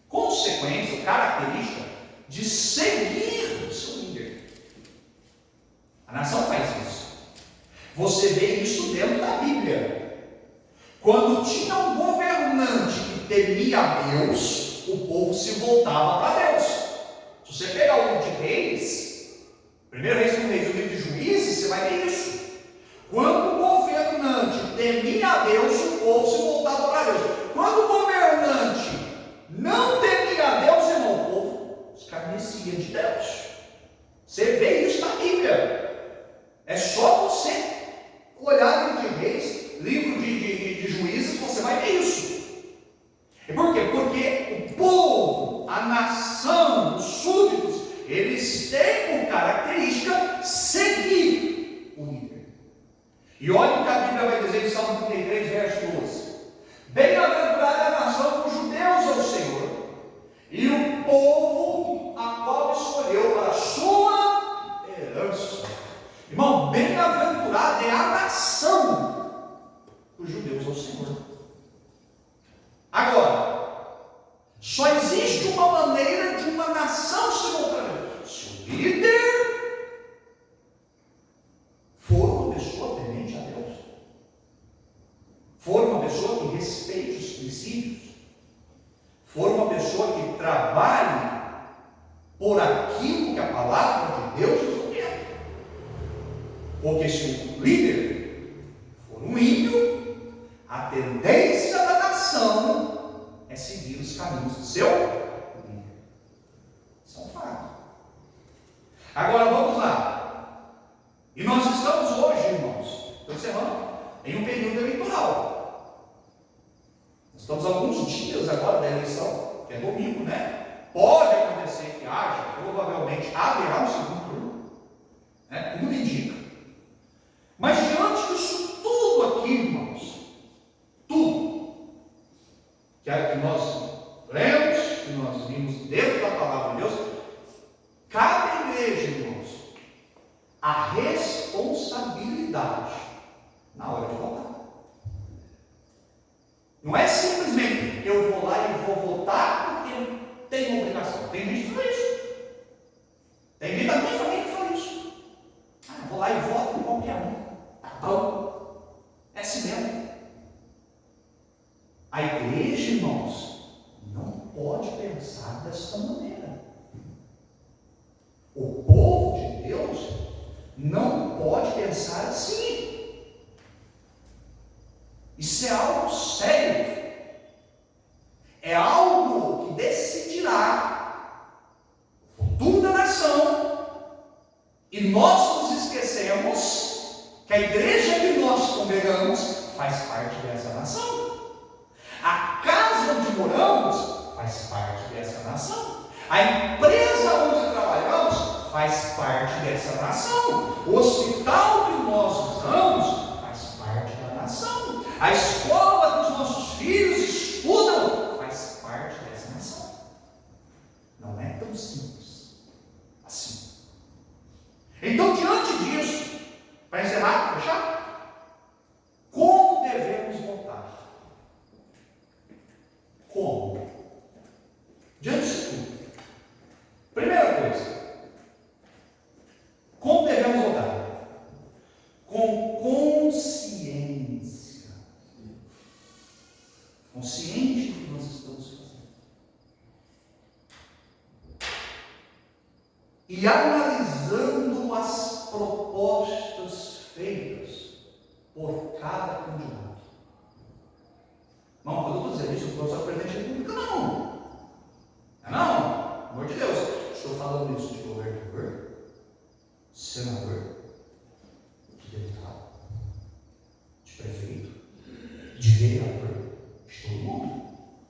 S1: consequência, característica de seguir o seu líder. A nação faz isso. Você vê isso dentro da Bíblia. Quando tinha um governante que temia a Deus, o povo se voltava para Deus. Se você pegar o livro de Reis, primeiro Reis, segundo Reis, o livro de Juízes, você vai ver isso. Quando o governante temia a Deus, o povo se voltava para Deus. Quando o governante não temia a Deus, irmão, o povo escarnecia de Deus. Você vê isso na Bíblia. É só você olhar o livro de Reis, livro de Juízes, você vai ver isso. E por quê? Porque o povo, a nação, os súditos, eles têm por característica seguir o líder. E olha o que a Bíblia vai dizer em Salmo 33, verso 12. Bem-aventurada é a nação cujo Deus é o Senhor, e o povo a qual escolheu para a sua herança. Irmão, bem-aventurada é a nação cujo Deus é o Senhor. Agora, só existe uma maneira de uma nação se voltar a Deus. Se o líder for uma pessoa temente a Deus, for uma pessoa que respeite os princípios, for uma pessoa que trabalhe por aquilo que a palavra de Deus nos ordena. Porque se o líder for um ímpio, a tendência da nação é seguir os caminhos do seu líder. Isso é um fato. Agora vamos lá. E nós estamos hoje, irmãos, estou encerrando, em um período eleitoral. Nós estamos a alguns dias agora da eleição, que é domingo, né? Pode acontecer que haja, provavelmente haverá um segundo turno, né? Tudo indica. Mas diante disso tudo aqui, irmãos, tudo que nós lemos, que nós vimos dentro da palavra de Deus, cabe à igreja, irmãos, a responsabilidade na hora de votar. Não é simplesmente eu vou lá e vou votar porque tenho obrigação. Tem gente que fala isso. Tem gente da minha família que fala isso. Eu vou lá e voto com qualquer um. Tá bom. É assim mesmo. A igreja, irmãos, não pode pensar dessa maneira. O povo de Deus não pode pensar assim. Isso é algo sério. É algo que decidirá o futuro da nação. E nós nos esquecemos que a igreja que nós congregamos faz parte dessa nação. A casa onde moramos faz parte dessa nação. A empresa onde trabalhamos faz parte dessa nação. O hospital que nós usamos faz parte da nação. A escola que os nossos filhos estudam faz parte dessa nação. Não é tão simples assim. Então, diante disso, para encerrar, fechar, como devemos votar? Como? Diante disso tudo, primeira coisa, como devemos votar? Com consciência. Consciente do que nós estamos fazendo. E analisando as propostas feitas por cada candidato. Não, quando eu estou dizendo isso, eu estou presidente da República, não. Não, pelo amor de Deus. Estou falando isso de governador, senador, de deputado, de prefeito, de vereador, de todo mundo,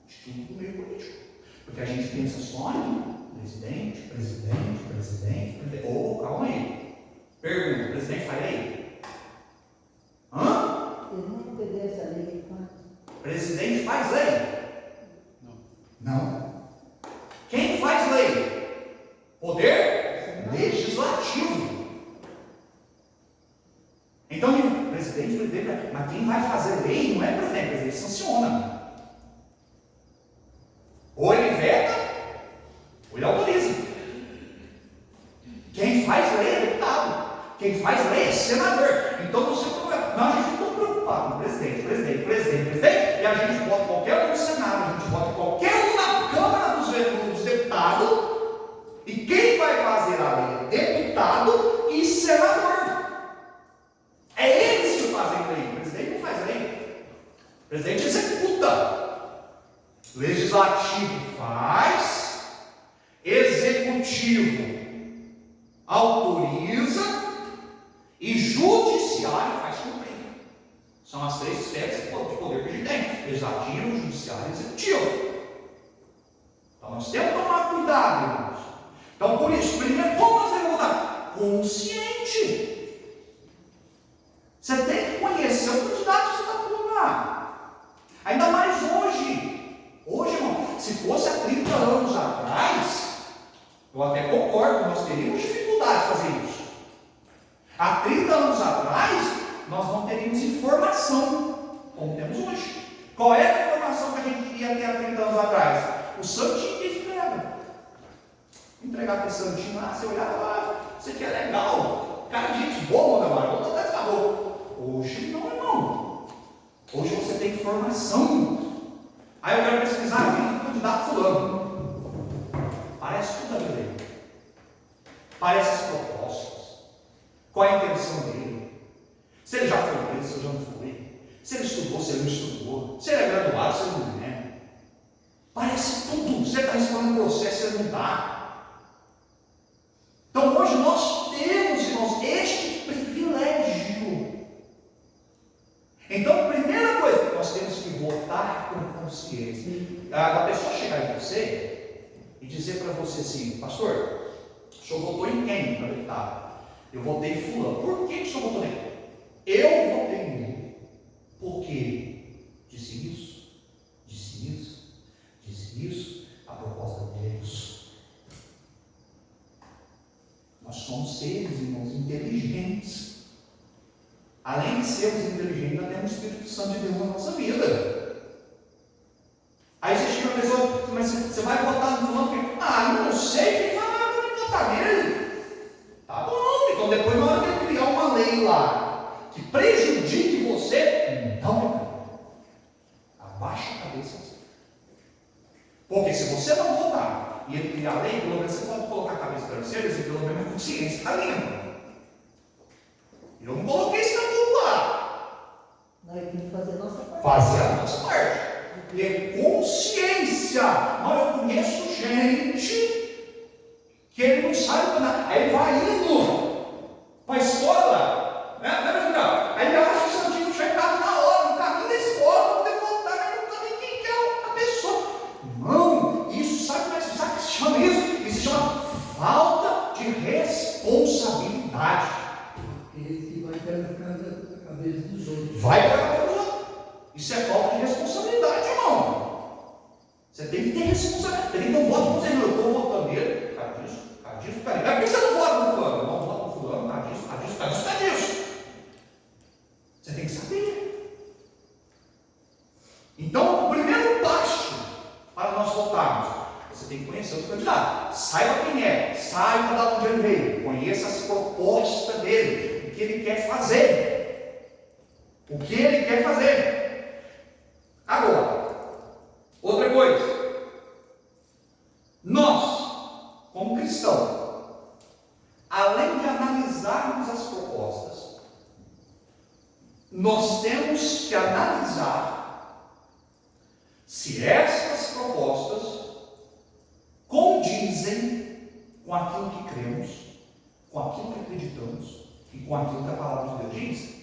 S1: de tudo no meio político. Porque a gente pensa só em presidente. Calma aí. Pergunta, o presidente faz lei?
S2: Eles não entenderam essa lei, quanto?
S1: Presidente faz lei? Não. Quem faz lei? Poder legislativo. Então, o presidente, mas quem vai fazer lei não é o presidente, ele sanciona. Ou ele veta, ou ele autoriza. Quem faz lei é deputado. Quem faz lei é senador. Então, você não, a gente a gente bota qualquer um no Senado, a gente bota qualquer um na Câmara dos Deputados, e quem vai fazer a lei é deputado e senador. É eles que fazem lei, o presidente não faz lei. O presidente executa. O legislativo faz, executivo autoriza e judiciário faz cumprir. São as três esferas de poder que a gente tem: legislativo, judiciário e executivo. Então nós temos que tomar cuidado, irmãos. Então por isso, primeiro, como nós devemos votar? Consciente. Você tem que conhecer o candidato que você está pondo lá. Ainda mais hoje. Hoje, irmão, se fosse há 30 anos atrás, eu até concordo, nós teríamos dificuldade de fazer isso. Há 30 anos atrás, nós não teríamos informação, como temos hoje. Qual era a informação que a gente queria ter há 30 anos atrás? O santinho que entrega. Entregar aquele santinho lá, você olhava lá, isso aqui é legal, cara de gente boa, meu irmão, não vai ficar bom. Hoje não, irmão. Hoje você tem informação. Aí eu quero pesquisar a vida do candidato fulano. Parece tudo a vida dele. Parece as propostas. Qual é a intenção dele? Se ele já foi preso, se ele já não foi. Se ele estudou, se ele não estudou. Se ele é graduado, se ele não é. Parece tudo. Você está respondendo processo, ele não está. Então hoje nós temos, irmãos, este privilégio. Então, primeira coisa, nós temos que votar com consciência. A pessoa chegar em você e dizer para você assim: pastor, o senhor votou em quem para deputado? Eu votei em fulano. Por que o senhor votou nele? Eu votei nele porque disse isso, disse isso, disse isso. A proposta dele é isso. Nós somos seres, irmãos, inteligentes. Além de sermos inteligentes, nós temos o Espírito Santo de Deus na nossa vida. Aí você chega a pessoa, mas você vai votar no fulano? Não sei, quem fala para mim votar nele. Tá bom, então depois na hora de ele criar uma lei lá que prejudique você, não, abaixa a cabeça. Porque se você não votar e ele criar a lei, pelo menos você pode colocar a cabeça para você, e pelo menos a consciência está limpa. Eu não coloquei esse caminho lá.
S2: Nós temos que fazer a nossa parte.
S1: Fazer a nossa parte. Ter consciência. Mas eu conheço gente que ele não sabe nada. Aí ele vai indo para a escola, né? Aí ele acha que o santinho chegado na hora, no caminho da escola, para poder voltar, mas não sabe quem que é a pessoa. Irmão, isso sabe como é que se chama isso? Isso se chama falta de responsabilidade.
S3: Esse vai para a cabeça dos outros.
S1: Vai para a cabeça dos outros. Isso é falta de responsabilidade, irmão. Você tem que ter responsabilidade. Tem que ter um voto com você. Eu estou votando nele, por causa disso, por causa disso, por causa disso. Por que você não vota no fulano? Eu não voto no fulano, por causa disso, por causa disso, por causa disso, por causa disso. Você tem que saber. Então, o primeiro passo para nós votarmos, você tem que conhecer o seu candidato. Saiba quem é, saiba de onde ele veio, conheça as propostas dele, o que ele quer fazer. O que ele quer fazer. Agora, outra coisa. Nós, como cristãos, além de analisarmos as propostas, nós temos que analisar se essas propostas condizem com aquilo que cremos, com aquilo que acreditamos e com aquilo que a palavra de Deus diz.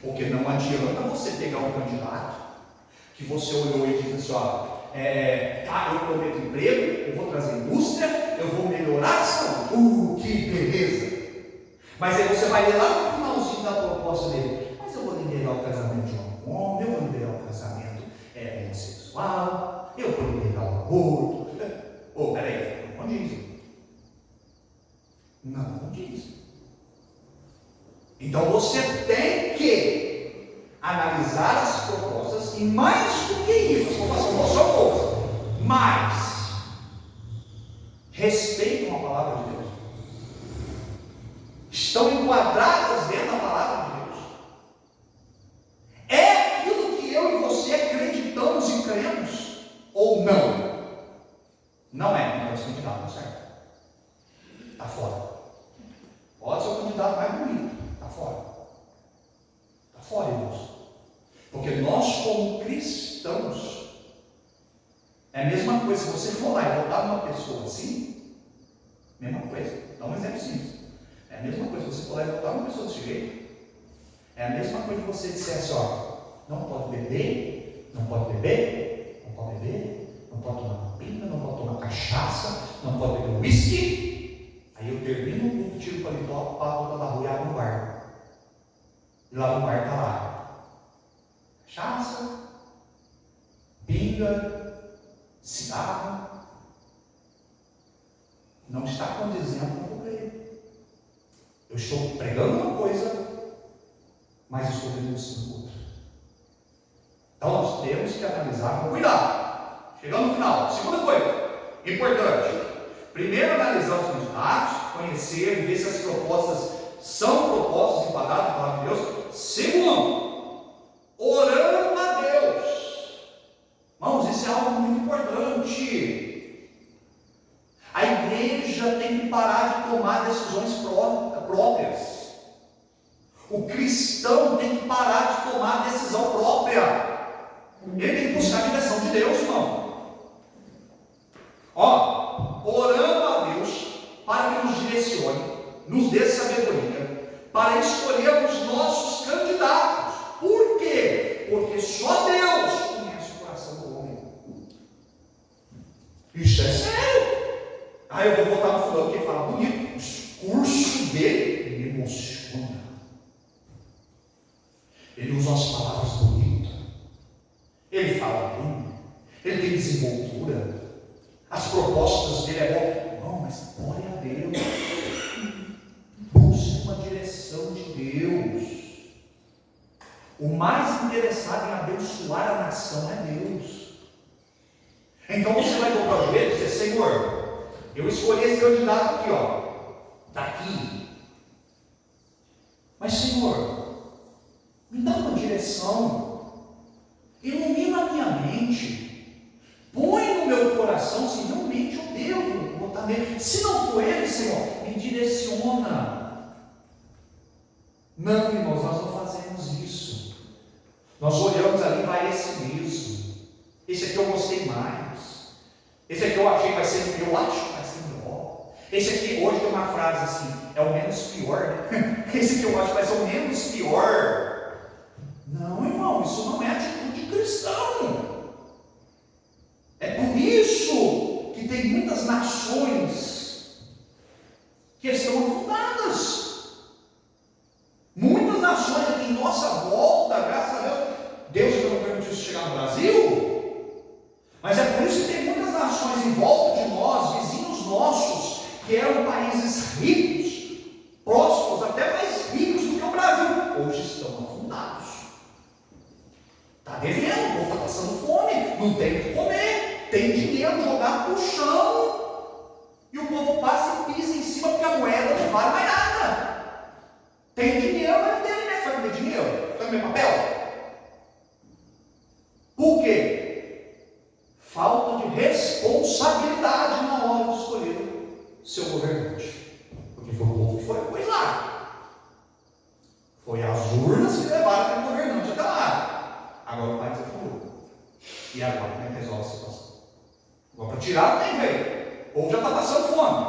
S1: Porque não adianta você pegar um candidato que você olhou e disse assim: eu prometo emprego, eu vou trazer indústria, eu vou melhorar a saúde. Que beleza! Mas aí você vai ler lá no finalzinho da proposta dele: mas eu vou liberar o casamento de um homem, eu vou liberar o casamento homossexual, eu vou liberar o aborto. Peraí, não condiz. Não condiz. Então você tem que analisar as propostas, e mais do que isso, as propostas não são boas, mas respeitam a palavra de Deus, estão enquadradas dentro da palavra de Deus, é aquilo que eu e não. Não é esse candidato, não serve. Está fora. Pode ser o candidato mais bonito. Está fora. Está fora, irmãos. Porque nós, como cristãos, é a mesma coisa. Se você for lá e votar numa pessoa assim, mesma coisa. Dá um exemplo simples. É a mesma coisa. Se você for lá e votar numa pessoa desse jeito, é a mesma coisa que você dissesse, ó, não pode beber, não pode beber, não pode beber, não pode tomar pinga, não pode tomar cachaça, não pode beber uísque. Aí eu termino o culto, tiro o paletó, passo da rua e abro um bar. E lá no bar está lá cachaça, pinga, cigarro. Não está condizendo com o creio. Eu estou pregando uma coisa, mas estou denunciando outra. Então nós temos que analisar com cuidado. Chegando no final, segunda coisa importante. Primeiro, analisar os candidatos, conhecer, ver se as propostas são propostas enquadradas na palavra de Deus. Segundo, orando a Deus. Irmãos, isso é algo muito importante. A igreja tem que parar de tomar decisões próprias. O cristão tem que parar de tomar decisão própria. Ele tem que buscar a direção de Deus, irmão. Orando a Deus para que nos direcione, nos dê sabedoria, para escolhermos nossos candidatos. Por quê? Porque só Deus conhece o coração do homem. Isso é sério. Eu vou votar no fulano que fala bonito. O discurso dele me emociona. Ele usa umas palavras bonitas. Ele fala bem. Ele tem desenvoltura. As propostas dele é bom. Não, mas glória a Deus. Busque uma direção de Deus. O mais interessado em abençoar a nação é Deus. Então você vai dobrar o joelho e dizer: Senhor, eu escolhi esse candidato aqui, daqui. Mas Senhor, me dá uma direção, ilumina a minha mente, põe no meu coração se realmente eu devo botar nele. Se não for ele, Senhor, me direciona. Não, irmãos, nós não fazemos isso. Nós olhamos ali, vai esse mesmo. Esse aqui eu gostei mais. Esse aqui eu achei que vai ser, eu acho que vai ser melhor. Esse aqui, hoje tem uma frase assim, é o menos pior, né? Esse aqui eu acho que vai ser o menos pior. Não, irmão, isso não é atitude de cristão. É por isso que tem muitas nações que estão afundadas. Muitas nações aqui em nossa volta, graças a Deus não permitiu isso chegar no Brasil. Mas é por isso que tem muitas nações em volta de nós, vizinhos nossos, que eram países ricos, prósperos, até mais ricos do que o Brasil, hoje estão afundados. Está devendo, o povo está passando fome, não tem o que comer, tem dinheiro jogado no chão, e o povo passa e pisa em cima porque a moeda não vale mais nada. Tem dinheiro, mas não tem alimento. Vai comer dinheiro? Vai comer papel? Por quê? Falta de responsabilidade na hora de escolher seu governante. Porque foi o povo que foi pôs lá. Foi as urnas que levaram aquele governante até lá. Agora o país afundou. E agora como é que resolve a situação? Agora para tirar não tem jeito. O povo já está passando fome.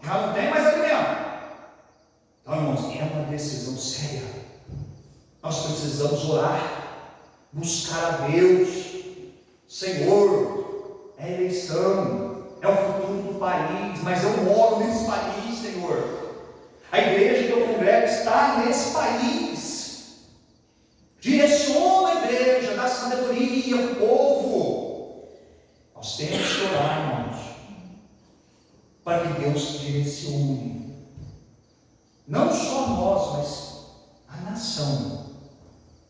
S1: Já não tem mais alimento. Então, irmãos, é uma decisão séria. Nós precisamos orar, buscar a Deus. Senhor, é a eleição, é o futuro do país, mas eu moro nesse país, Senhor. A igreja que eu congrego está nesse país. Direciona a igreja, dá sabedoria ao povo. Nós temos que orar, irmãos, para que Deus direcione não só nós, mas a nação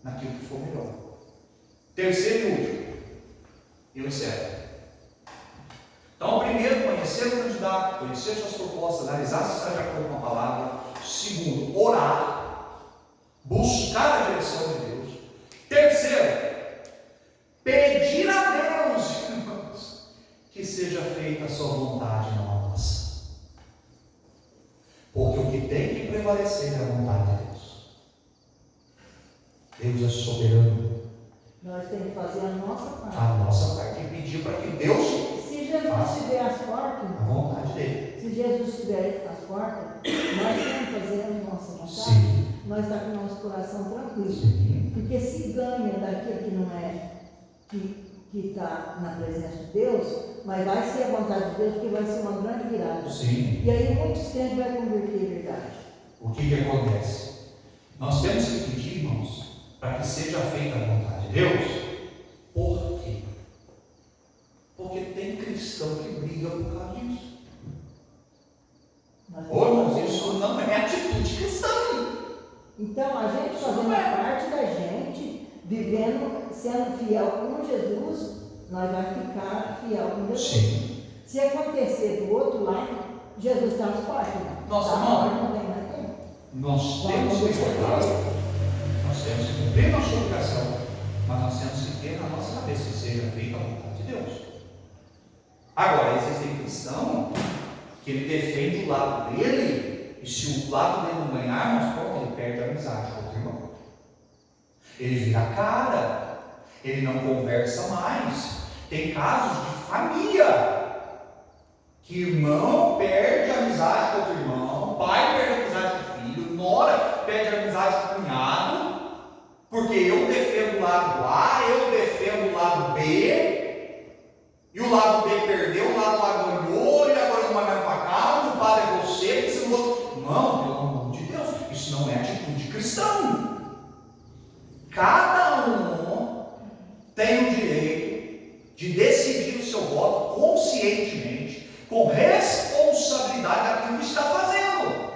S1: naquilo que for melhor. Terceiro e último, eu encerro. Então, primeiro, conhecer o candidato, conhecer suas propostas, analisar se está de acordo com a palavra. Segundo, orar, buscar a direção de Deus. Terceiro, pedir a Deus, irmãos. Deus é soberano.
S2: Nós temos que fazer a nossa parte.
S1: A nossa parte é pedir para que Deus
S2: Se Jesus tiver as portas,
S1: a vontade dele.
S2: se Jesus tiver as portas, nós temos que fazer a nossa vontade.
S1: Sim.
S2: Nós estamos com o nosso coração tranquilo.
S1: Sim.
S2: Porque se ganha daquilo que não é, que está na presença de Deus, mas vai ser a vontade de Deus, porque vai ser uma grande virada.
S1: Sim.
S2: E aí muitos crentes vão converter em verdade.
S1: O que acontece? Nós temos que pedir, irmãos, para que seja feita a vontade de Deus. Por quê? Porque tem cristão que briga por causa disso. Ô, irmãos, isso não é atitude cristã.
S2: Então, a gente fazendo a parte da gente, vivendo, sendo fiel com Jesus, nós vamos ficar fiel com Jesus.
S1: Sim.
S2: Se acontecer do outro lado, Jesus está nos portas.
S1: Nossa, irmão,
S2: não tem mais tempo.
S1: nós temos que cuidar, nós temos que cumprir nossa obrigação, mas nós temos que ter na nossa cabeça que seja feita a vontade de Deus. Agora, existem cristãos que ele defende o lado dele, e se o lado dele não ganhar, mas pronto, ele perde a amizade com o outro irmão. Ele vira a cara, ele não conversa mais. Tem casos de família que irmão perde a amizade com outro irmão, pai perde a amizade com o filho, nora perde a amizade com o cunhado, porque eu defendo o lado A, eu defendo o lado B, e o lado B perdeu, o lado A ganhou, e agora não vai mais para cá, o culpado é você, que você não vou... Não, pelo amor de Deus, isso não é atitude cristã. Cada um tem o direito de decidir o seu voto conscientemente, com responsabilidade daquilo que está fazendo.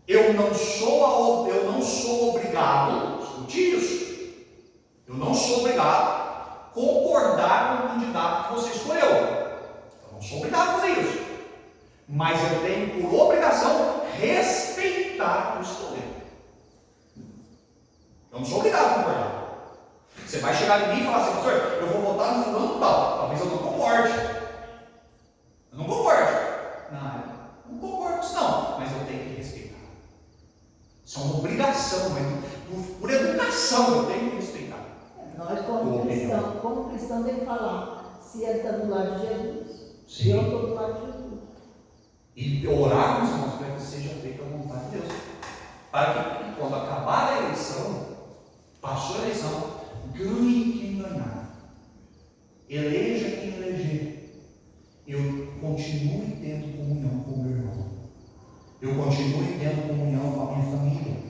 S1: Eu não sou obrigado, escute isso, eu não sou obrigado a concordar com o candidato que você escolheu. Eu não sou obrigado a fazer isso. Mas eu tenho por obrigação respeitar o escolher. Eu não sou obrigado a concordar. Você vai chegar em mim e falar assim, pastor, eu vou votar no fulano tal. Talvez eu não concorde. Eu não concordo. Não concordo com isso não. Mas eu tenho que respeitar. Isso é uma obrigação, mas por educação eu tenho que respeitar.
S2: Nós, como cristão, tem que falar se ele está do lado de Jesus.
S1: Sim.
S2: Eu estou do lado de Jesus.
S1: E orarmos, irmãos, para que seja feita a vontade de Deus. Para que, quando acabar a eleição, passou a eleição, ganhe quem ganhar. Eleja quem eleger. Eu continue tendo comunhão com o meu irmão. Eu continue tendo comunhão com a minha família.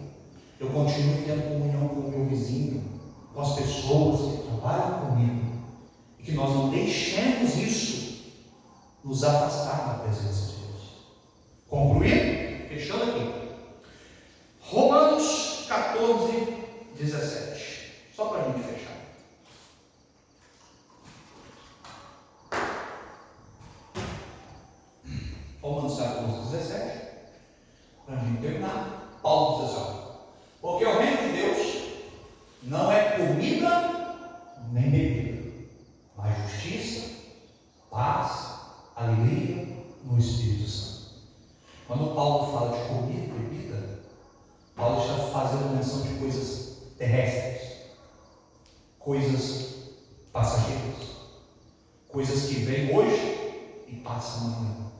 S1: Eu continue tendo comunhão com o meu vizinho, com as pessoas que trabalham comigo. E que nós não deixemos isso nos afastar da presença de Deus. Concluindo, fechando aqui. Romanos 14, 17. Só para a gente fechar. Romanos 14, 17. Para a gente terminar. Paulo diz assim: porque o reino de Deus não é comida nem bebida, mas justiça, paz, alegria no Espírito Santo. Quando Paulo fala de comida e bebida, Paulo está fazendo menção de coisas terrestres, coisas passageiras, coisas que vêm hoje e passam amanhã.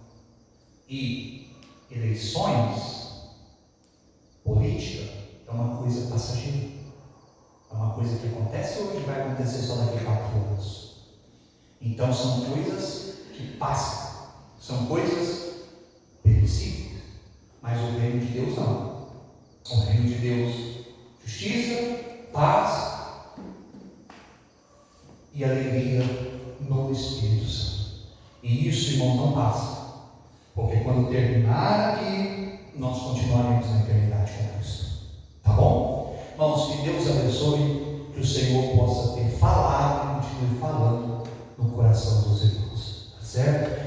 S1: E eleições, política, é uma coisa passageira. É uma coisa que acontece hoje e vai acontecer só daqui a 4 anos. Então são coisas que passam, são coisas perecíveis. Mas o reino de Deus não. O reino de Deus, justiça, paz e alegria no Espírito Santo. E isso, irmão, não passa. Porque quando terminar aqui, nós continuaremos na eternidade com Cristo. Tá bom? Irmãos, que Deus abençoe, que o Senhor possa ter falado e continue falando no coração dos irmãos. Tá certo?